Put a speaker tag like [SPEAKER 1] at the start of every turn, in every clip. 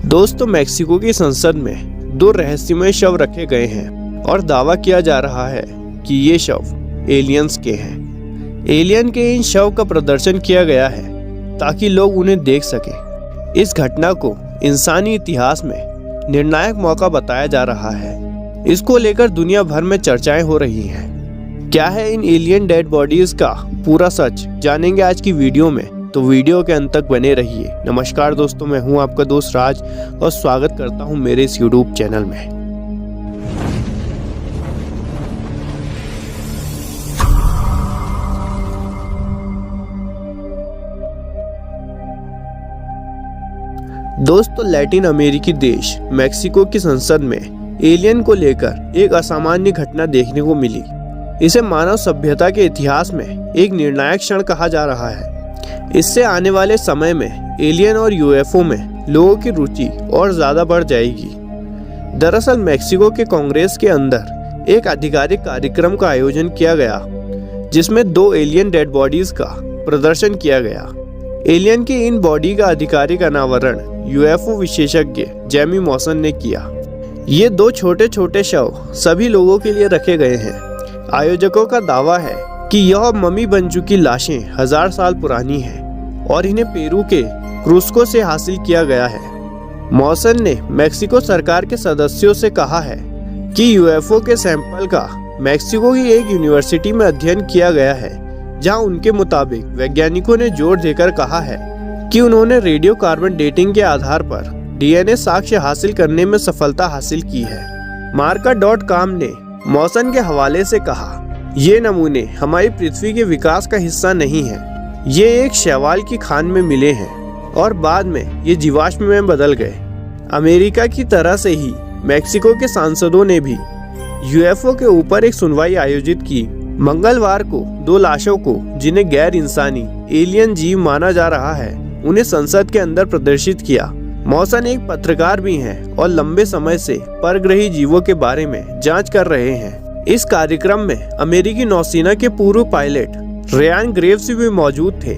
[SPEAKER 1] दोस्तों, मेक्सिको की संसद में 2 रहस्यमय शव रखे गए हैं और दावा किया जा रहा है कि ये शव एलियंस के हैं। एलियन के इन शव का प्रदर्शन किया गया है ताकि लोग उन्हें देख सकें। इस घटना को इंसानी इतिहास में निर्णायक मौका बताया जा रहा है। इसको लेकर दुनिया भर में चर्चाएं हो रही हैं। क्या है इन एलियन डेड बॉडीज का पूरा सच, जानेंगे आज की वीडियो में, तो वीडियो के अंत तक बने रहिए। नमस्कार दोस्तों, मैं हूं आपका दोस्त राज और स्वागत करता हूं मेरे इस यूट्यूब चैनल में। दोस्तों, लैटिन अमेरिकी देश मेक्सिको की संसद में एलियन को लेकर एक असामान्य घटना देखने को मिली। इसे मानव सभ्यता के इतिहास में एक निर्णायक क्षण कहा जा रहा है। इससे आने वाले समय में एलियन और यूएफओ में लोगों की रुचि और ज्यादा बढ़ जाएगी। दरअसल मेक्सिको के कांग्रेस के अंदर एक आधिकारिक कार्यक्रम का आयोजन किया गया जिसमें 2 एलियन डेड बॉडीज का प्रदर्शन किया गया। एलियन की इन बॉडी का आधिकारिक अनावरण यूएफओ विशेषज्ञ जेमी मॉसन ने किया। ये 2 छोटे छोटे शव सभी लोगों के लिए रखे गए हैं। आयोजकों का दावा है कि यह मम्मी बन चुकी लाशें 1000 साल पुरानी हैं और इन्हें पेरू के क्रुस्को से हासिल किया गया है। मॉसन ने मेक्सिको सरकार के सदस्यों से कहा है कि यूएफओ के सैंपल का मेक्सिको की एक यूनिवर्सिटी में अध्ययन किया गया है, जहां उनके मुताबिक वैज्ञानिकों ने जोर देकर कहा है कि उन्होंने रेडियो कार्बन डेटिंग के आधार पर डीएनए साक्ष्य हासिल करने में सफलता हासिल की है। Marca.com ने मॉसन के हवाले से कहा, ये नमूने हमारी पृथ्वी के विकास का हिस्सा नहीं है। ये एक शैवाल की खान में मिले हैं और बाद में ये जीवाश्म में बदल गए। अमेरिका की तरह से ही मेक्सिको के सांसदों ने भी यूएफओ के ऊपर एक सुनवाई आयोजित की। मंगलवार को 2 लाशों को, जिन्हें गैर इंसानी एलियन जीव माना जा रहा है, उन्हें संसद के अंदर प्रदर्शित किया। मॉसन एक पत्रकार भी हैं और लंबे समय से परग्रही जीवों के बारे में जांच कर रहे हैं। इस कार्यक्रम में अमेरिकी नौसेना के पूर्व पायलट रेयान ग्रेव्स भी मौजूद थे।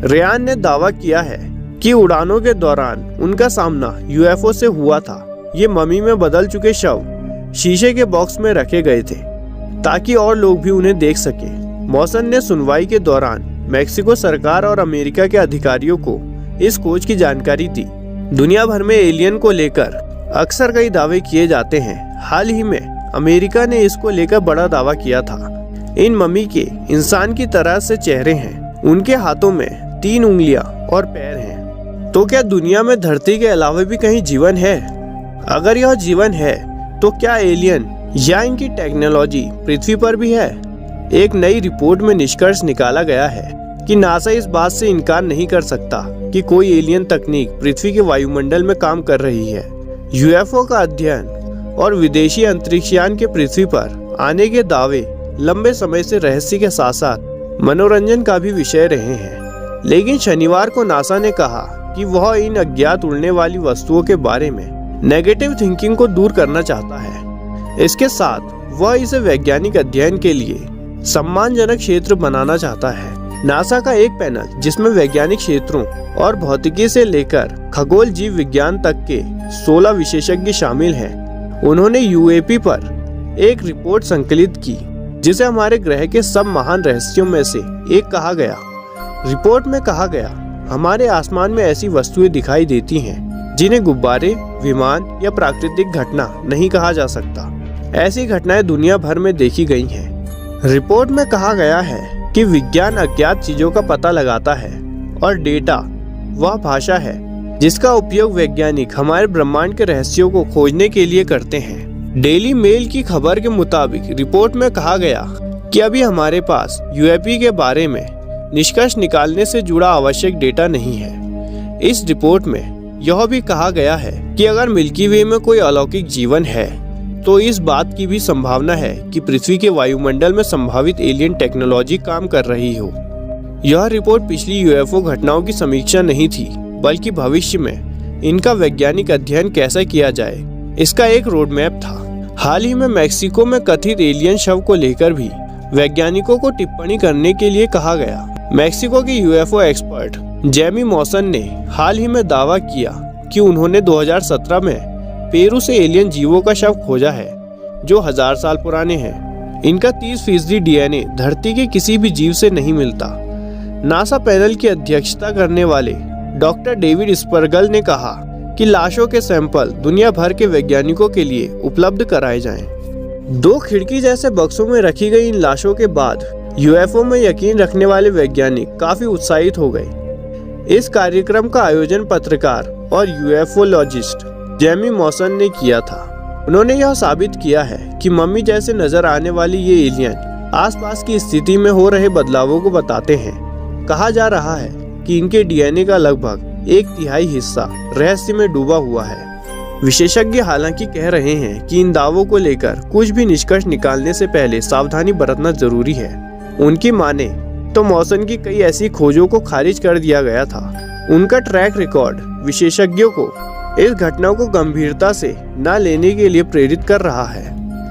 [SPEAKER 1] रेयान ने दावा किया है कि उड़ानों के दौरान उनका सामना यूएफओ से हुआ था। ये मम्मी में बदल चुके शव शीशे के बॉक्स में रखे गए थे ताकि और लोग भी उन्हें देख सके। मॉसन ने सुनवाई के दौरान मेक्सिको सरकार और अमेरिका के अधिकारियों को इस खोज की जानकारी दी। दुनिया भर में एलियन को लेकर अक्सर कई दावे किए जाते हैं। हाल ही में अमेरिका ने इसको लेकर बड़ा दावा किया था। इन मम्मी के इंसान की तरह से चेहरे हैं, उनके हाथों में 3 उंगलियां और पैर हैं। तो क्या दुनिया में धरती के अलावा भी कहीं जीवन है? अगर यह जीवन है तो क्या एलियन या इनकी टेक्नोलॉजी पृथ्वी पर भी है? एक नई रिपोर्ट में निष्कर्ष निकाला गया है कि नासा इस बात से इनकार नहीं कर सकता कि कोई एलियन तकनीक पृथ्वी के वायुमंडल में काम कर रही है। यूएफओ का अध्ययन और विदेशी अंतरिक्षयान के पृथ्वी पर आने के दावे लंबे समय से रहस्य के साथ साथ मनोरंजन का भी विषय रहे हैं। लेकिन शनिवार को नासा ने कहा कि वह इन अज्ञात उड़ने वाली वस्तुओं के बारे में नेगेटिव थिंकिंग को दूर करना चाहता है। इसके साथ वह इसे वैज्ञानिक अध्ययन के लिए सम्मानजनक क्षेत्र बनाना चाहता है। नासा का एक पैनल, जिसमें वैज्ञानिक क्षेत्रों और भौतिकी से लेकर खगोल जीव विज्ञान तक के 16 विशेषज्ञ शामिल हैं, उन्होंने यूएपी पर एक रिपोर्ट संकलित की जिसे हमारे ग्रह के सब महान रहस्यों में से एक कहा गया। रिपोर्ट में कहा गया, हमारे आसमान में ऐसी वस्तुएं दिखाई देती हैं जिन्हें गुब्बारे, विमान या प्राकृतिक घटना नहीं कहा जा सकता। ऐसी घटनाएं दुनिया भर में देखी गई हैं। रिपोर्ट में कहा गया है कि विज्ञान अज्ञात चीजों का पता लगाता है और डेटा वह भाषा है जिसका उपयोग वैज्ञानिक हमारे ब्रह्मांड के रहस्यों को खोजने के लिए करते हैं। डेली मेल की खबर के मुताबिक रिपोर्ट में कहा गया कि अभी हमारे पास यूएपी के बारे में निष्कर्ष निकालने से जुड़ा आवश्यक डेटा नहीं है। इस रिपोर्ट में यह भी कहा गया है कि अगर मिल्की वे में कोई अलौकिक जीवन है तो इस बात की भी संभावना है कि पृथ्वी के वायुमंडल में संभावित एलियन टेक्नोलॉजी काम कर रही हो। यह रिपोर्ट पिछली यूएफओ घटनाओं की समीक्षा नहीं थी, बल्कि भविष्य में इनका वैज्ञानिक अध्ययन कैसा किया जाए, इसका एक रोड मैप था। हाल ही में मेक्सिको में कथित एलियन शव को लेकर भी वैज्ञानिकों को टिप्पणी करने के लिए कहा गया। मेक्सिको के यूएफओ एक्सपर्ट जेमी मॉसन ने हाल ही में दावा किया कि उन्होंने 2017 में पेरू से एलियन जीवों का शव खोजा है जो 1000 साल पुराने हैं। इनका 30% डीएनए धरती के किसी भी जीव से नहीं मिलता। नासा पैनल की अध्यक्षता करने वाले डॉक्टर डेविड स्पर्गल ने कहा कि लाशों के सैंपल दुनिया भर के वैज्ञानिकों के लिए उपलब्ध कराए जाएं। 2 खिड़की जैसे बक्सों में रखी गई इन लाशों के बाद यूएफओ में यकीन रखने वाले वैज्ञानिक काफी उत्साहित हो गए। इस कार्यक्रम का आयोजन पत्रकार और यूएफओलॉजिस्ट जेमी मॉसन ने किया था। उन्होंने यह साबित किया है कि मम्मी जैसे नजर आने वाली ये एलियन आसपास की स्थिति में हो रहे बदलावों को बताते हैं। कहा जा रहा है कि इनके डीएनए का लगभग 1/3 हिस्सा रहस्य में डूबा हुआ है। विशेषज्ञ हालांकि कह रहे हैं कि इन दावों को लेकर कुछ भी निष्कर्ष निकालने से पहले सावधानी बरतना जरूरी है। उनकी माने तो मॉसन की कई ऐसी खोजों को खारिज कर दिया गया था। उनका ट्रैक रिकॉर्ड विशेषज्ञों को इस घटना को गंभीरता से न लेने के लिए प्रेरित कर रहा है।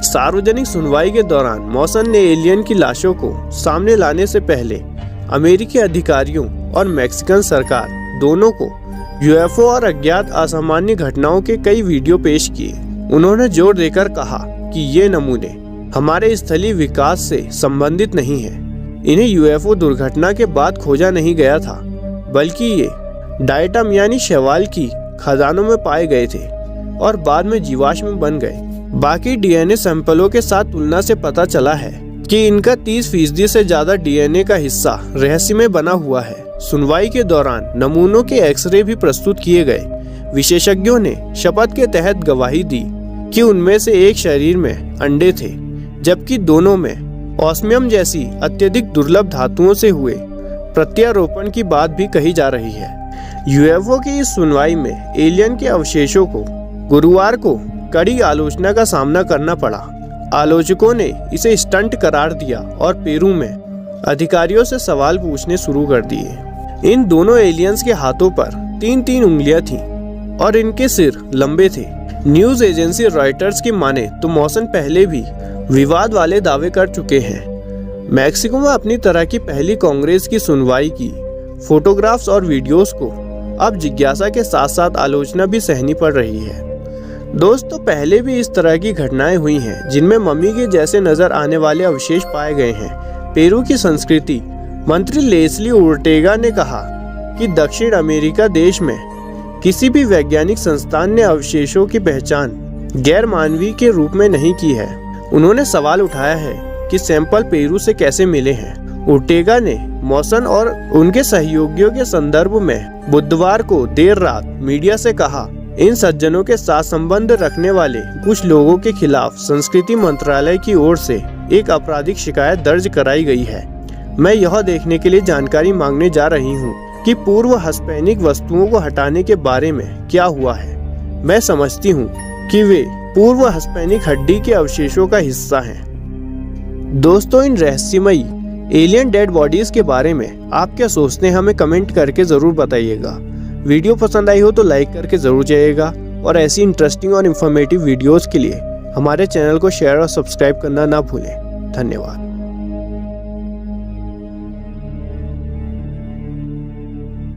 [SPEAKER 1] सार्वजनिक सुनवाई के दौरान मॉसन ने एलियन की लाशों को सामने लाने से पहले अमेरिकी अधिकारियों और मैक्सिकन सरकार दोनों को यूएफओ और अज्ञात असामान्य घटनाओं के कई वीडियो पेश किए। उन्होंने जोर देकर कहा कि ये नमूने हमारे स्थलीय विकास से संबंधित नहीं है। इन्हें यूएफओ दुर्घटना के बाद खोजा नहीं गया था, बल्कि ये डायटम यानी शैवाल की खदानों में पाए गए थे और बाद में जीवाश्म बन गए। बाकी डीएनए सैंपलों के साथ तुलना से पता चला है कि इनका 30% से ज्यादा डीएनए का हिस्सा रहस्यमय बना हुआ है। सुनवाई के दौरान नमूनों के एक्सरे भी प्रस्तुत किए गए। विशेषज्ञों ने शपथ के तहत गवाही दी कि उनमें से एक शरीर में अंडे थे, जबकि दोनों में ऑस्मियम जैसी अत्यधिक दुर्लभ धातुओं से हुए प्रत्यारोपण की बात भी कही जा रही है। यूएफओ की इस सुनवाई में एलियन के अवशेषों को गुरुवार को कड़ी आलोचना का सामना करना पड़ा। आलोचकों ने इसे स्टंट करार दिया और पेरू में अधिकारियों से सवाल पूछने शुरू कर दिए। इन दोनों एलियंस के हाथों पर 3-3 उंगलियां थीं और इनके सिर लंबे थे। न्यूज एजेंसी रॉयटर्स की माने तो मॉसन पहले भी विवाद वाले दावे कर चुके हैं। मैक्सिको में अपनी तरह की पहली कांग्रेस की सुनवाई की फोटोग्राफ्स और वीडियोस को अब जिज्ञासा के साथ साथ आलोचना भी सहनी पड़ रही है। दोस्तों, पहले भी इस तरह की घटनाएं हुई हैं जिनमें मम्मी के जैसे नजर आने वाले अवशेष पाए गए हैं। पेरू की संस्कृति मंत्री लेस्ली ओर्टेगा ने कहा कि दक्षिण अमेरिका देश में किसी भी वैज्ञानिक संस्थान ने अवशेषों की पहचान गैर मानवीय के रूप में नहीं की है। उन्होंने सवाल उठाया है कि सैंपल पेरू से कैसे मिले हैं। ओर्टेगा ने मॉसन और उनके सहयोगियों के संदर्भ में बुधवार को देर रात मीडिया से कहा, इन सज्जनों के साथ संबंध रखने वाले कुछ लोगों के खिलाफ संस्कृति मंत्रालय की ओर से एक आपराधिक शिकायत दर्ज कराई गई है। मैं यह देखने के लिए जानकारी मांगने जा रही हूं कि पूर्व हिस्पैनिक वस्तुओं को हटाने के बारे में क्या हुआ है। मैं समझती हूं कि वे पूर्व हिस्पैनिक हड्डी के अवशेषों का हिस्सा हैं। दोस्तों, इन रहस्यमयी एलियन डेड बॉडीज के बारे में आप क्या सोचते हैं, हमें कमेंट करके जरूर बताइएगा। वीडियो पसंद आई हो तो लाइक करके जरूर जाइएगा और ऐसी इंटरेस्टिंग और इन्फॉर्मेटिव वीडियोस के लिए हमारे चैनल को शेयर और सब्सक्राइब करना ना भूलें। धन्यवाद।